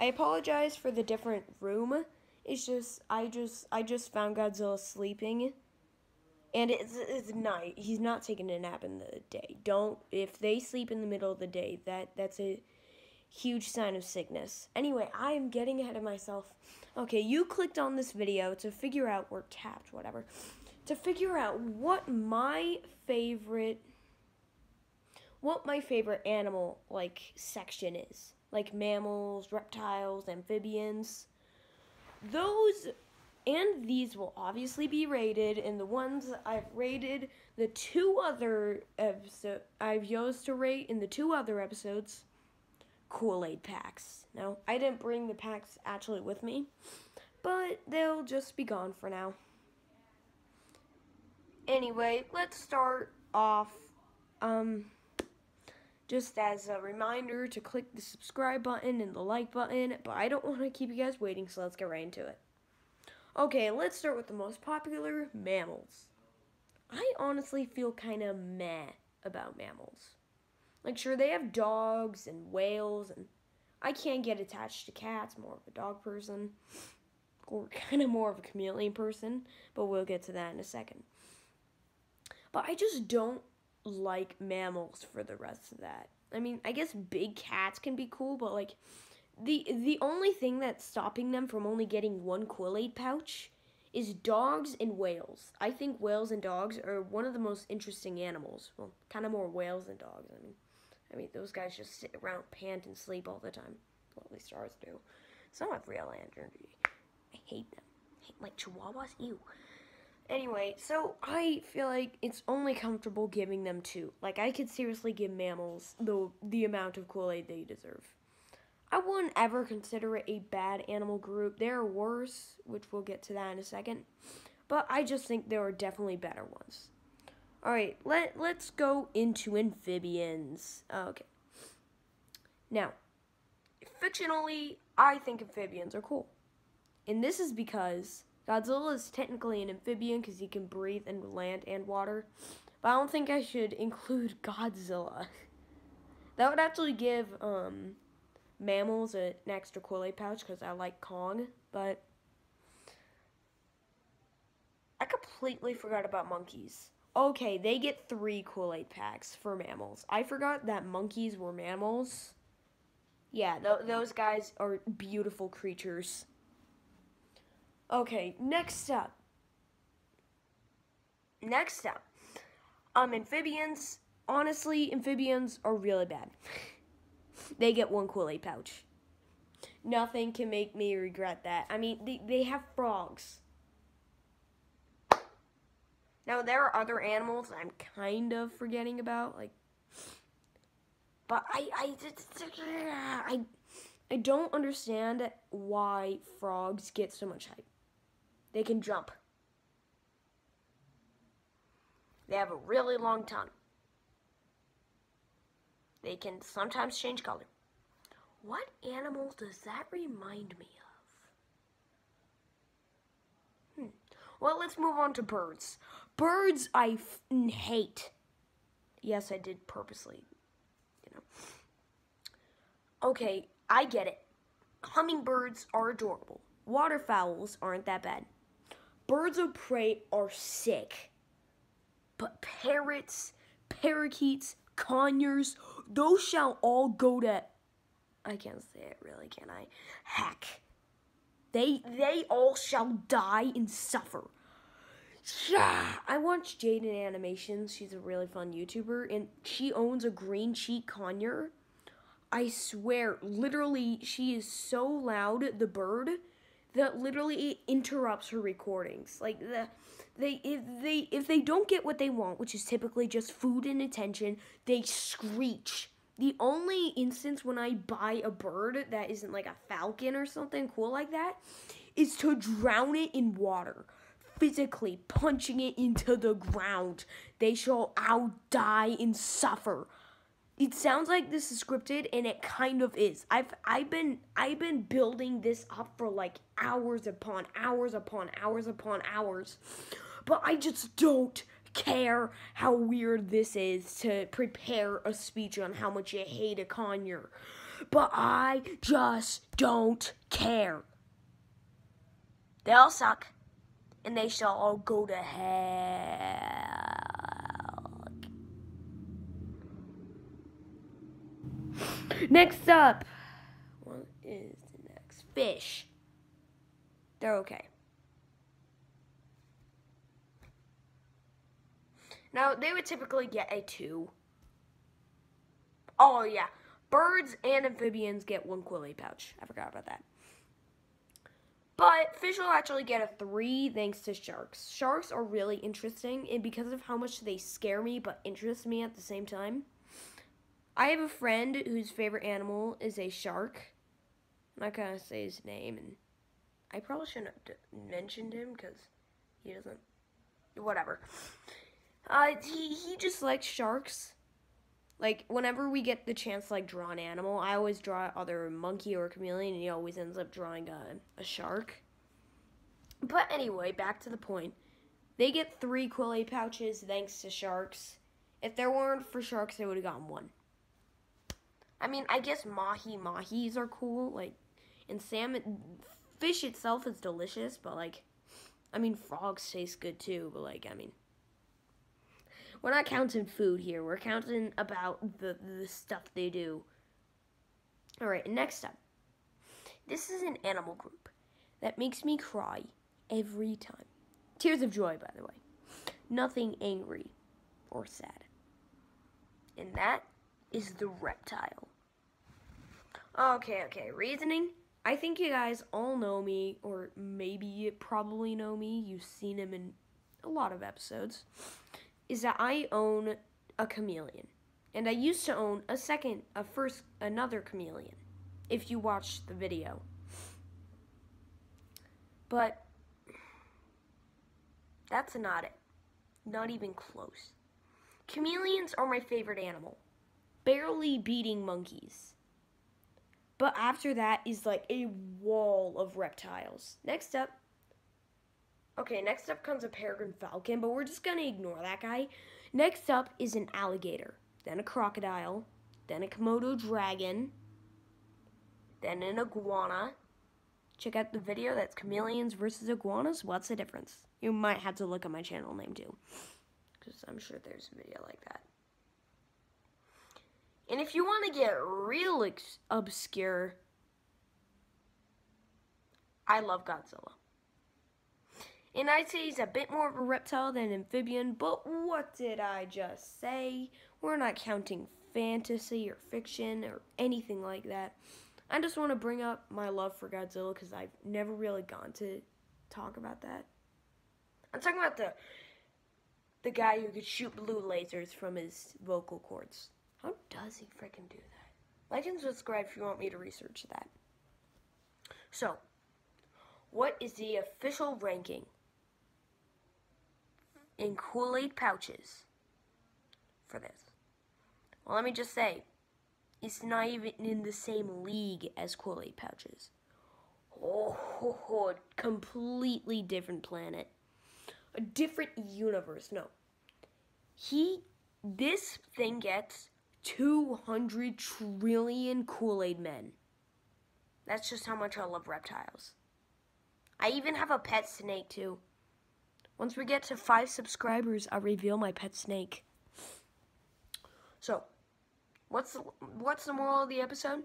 I apologize for the different room. It's just I just found Godzilla sleeping, and it's night. He's not taking a nap in the day. If they sleep in the middle of the day, that's a huge sign of sickness. Anyway, I am getting ahead of myself. Okay, you clicked on this video to figure out, or tapped, whatever, to figure out what my favorite animal, like, section is. Like mammals, reptiles, amphibians. Those and these will obviously be rated, and the ones I've rated, the two other episodes I've used to rate in the two other episodes, Kool-Aid packs. Now, I didn't bring the packs actually with me, but they'll just be gone for now. Anyway, let's start off, just as a reminder to click the subscribe button and the like button, but I don't want to keep you guys waiting, so let's get right into it. Okay, let's start with the most popular, mammals. I honestly feel kind of meh about mammals. Like, sure, they have dogs and whales, and I can't get attached to cats, more of a dog person, or kind of more of a chameleon person, but we'll get to that in a second. But I just don't like mammals for the rest of that. I mean, I guess big cats can be cool, but like the only thing that's stopping them from only getting one Kool-Aid pouch is dogs and whales. I think whales and dogs are one of the most interesting animals. Well, kind of more whales than dogs. I mean, those guys just sit around, pant, and sleep all the time. Well, at least ours do. Some have real energy. I hate them. Like chihuahuas? Ew. Anyway, so I feel like it's only comfortable giving them two. Like, I could seriously give mammals the amount of Kool-Aid they deserve. I wouldn't ever consider it a bad animal group. There are worse, which we'll get to that in a second. But I just think there are definitely better ones. Alright, let's go into amphibians. Okay. Now, fictionally, I think amphibians are cool. And this is because Godzilla is technically an amphibian because he can breathe in land and water. But I don't think I should include Godzilla. That would actually give mammals an extra Kool-Aid pouch because I like Kong. But I completely forgot about monkeys. Okay, they get 3 Kool-Aid packs for mammals. I forgot that monkeys were mammals. Yeah, those guys are beautiful creatures. Okay, next up, amphibians. Honestly, amphibians are really bad. They get 1 Kool-Aid pouch. Nothing can make me regret that. I mean, they have frogs. Now, there are other animals I'm kind of forgetting about, like, but I don't understand why frogs get so much hype. They can jump. They have a really long tongue. They can sometimes change color. What animal does that remind me of? Well, let's move on to birds. Birds I hate. Yes, I did purposely, Okay, I get it. Hummingbirds are adorable. Waterfowls aren't that bad. Birds of prey are sick. But parrots, parakeets, conures, those shall all go to... I can't say it really, can I? Heck. They all shall die and suffer. Yeah. I watch Jaden Animations. She's a really fun YouTuber, and she owns a green cheek conure. I swear, literally, she is so loud, the bird, that literally it interrupts her recordings. Like, if they don't get what they want, which is typically just food and attention, they screech. The only instance when I buy a bird that isn't like a falcon or something cool like that is to drown it in water, physically punching it into the ground. They shall all die and suffer. It sounds like this is scripted, and it kind of is. I've been building this up for like hours upon hours upon hours upon hours, but I just don't care how weird this is to prepare a speech on how much you hate a conure. but I just don't care. They all suck, and they shall all go to hell. Next up, what is the next? Fish. They're okay. Now, they would typically get a 2. Oh, yeah. Birds and amphibians get 1 Kool-Aid pouch. I forgot about that. But fish will actually get a 3 thanks to sharks. Sharks are really interesting, and because of how much they scare me but interest me at the same time. I have a friend whose favorite animal is a shark. I'm not going to say his name, and I probably shouldn't have mentioned him because he doesn't... Whatever. He just likes sharks. Like, whenever we get the chance to, like, draw an animal, I always draw either a monkey or a chameleon, and he always ends up drawing a shark. But anyway, back to the point. They get 3 Kool-Aid pouches thanks to sharks. If there weren't for sharks, they would have gotten 1. I mean, I guess mahis are cool, like, and salmon, fish itself is delicious, but, like, I mean, frogs taste good too, but, like, I mean, we're not counting food here. We're counting about the stuff they do. All right, next up. This is an animal group that makes me cry every time. Tears of joy, by the way. Nothing angry or sad. And that is the reptile. Okay. Reasoning. I think you guys all know me, or maybe you probably know me. You've seen him in a lot of episodes. Is that I own a chameleon. And I used to own another chameleon, if you watched the video. But that's not it. Not even close. Chameleons are my favorite animal. Barely beating monkeys. But after that is like a wall of reptiles. Next up comes a peregrine falcon, but we're just going to ignore that guy. Next up is an alligator, then a crocodile, then a Komodo dragon, then an iguana. Check out the video, that's chameleons versus iguanas. What's the difference? You might have to look at my channel name too, because I'm sure there's a video like that. And if you want to get real obscure, I love Godzilla. And I'd say he's a bit more of a reptile than an amphibian, but what did I just say? We're not counting fantasy or fiction or anything like that. I just want to bring up my love for Godzilla because I've never really gone to talk about that. I'm talking about the guy who could shoot blue lasers from his vocal cords. How does he freaking do that? Like and subscribe if you want me to research that. So, what is the official ranking in Kool-Aid pouches for this? Well, let me just say, it's not even in the same league as Kool-Aid pouches. Oh, completely different planet. A different universe. No. This thing gets 200 trillion Kool-Aid men. That's just how much I love reptiles. I even have a pet snake too. Once we get to 5 subscribers, I'll reveal my pet snake. So, what's the moral of the episode?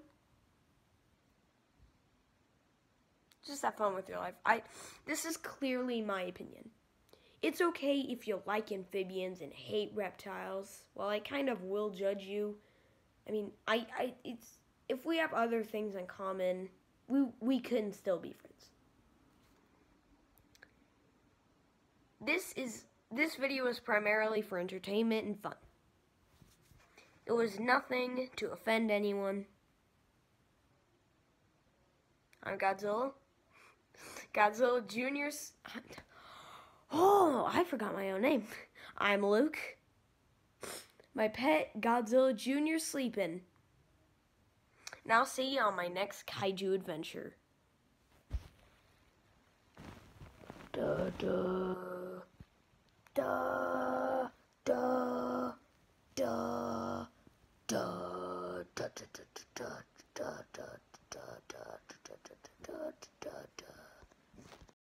Just have fun with your life. This is clearly my opinion. It's okay if you like amphibians and hate reptiles. Well, I kind of will judge you. I mean, if we have other things in common, we can still be friends. This video is primarily for entertainment and fun. It was nothing to offend anyone. I'm Godzilla. Godzilla Jr.'s... Oh, I forgot my own name. I'm Luke. My pet, Godzilla Jr. sleeping. And I'll see you on my next kaiju adventure. Da da da da da.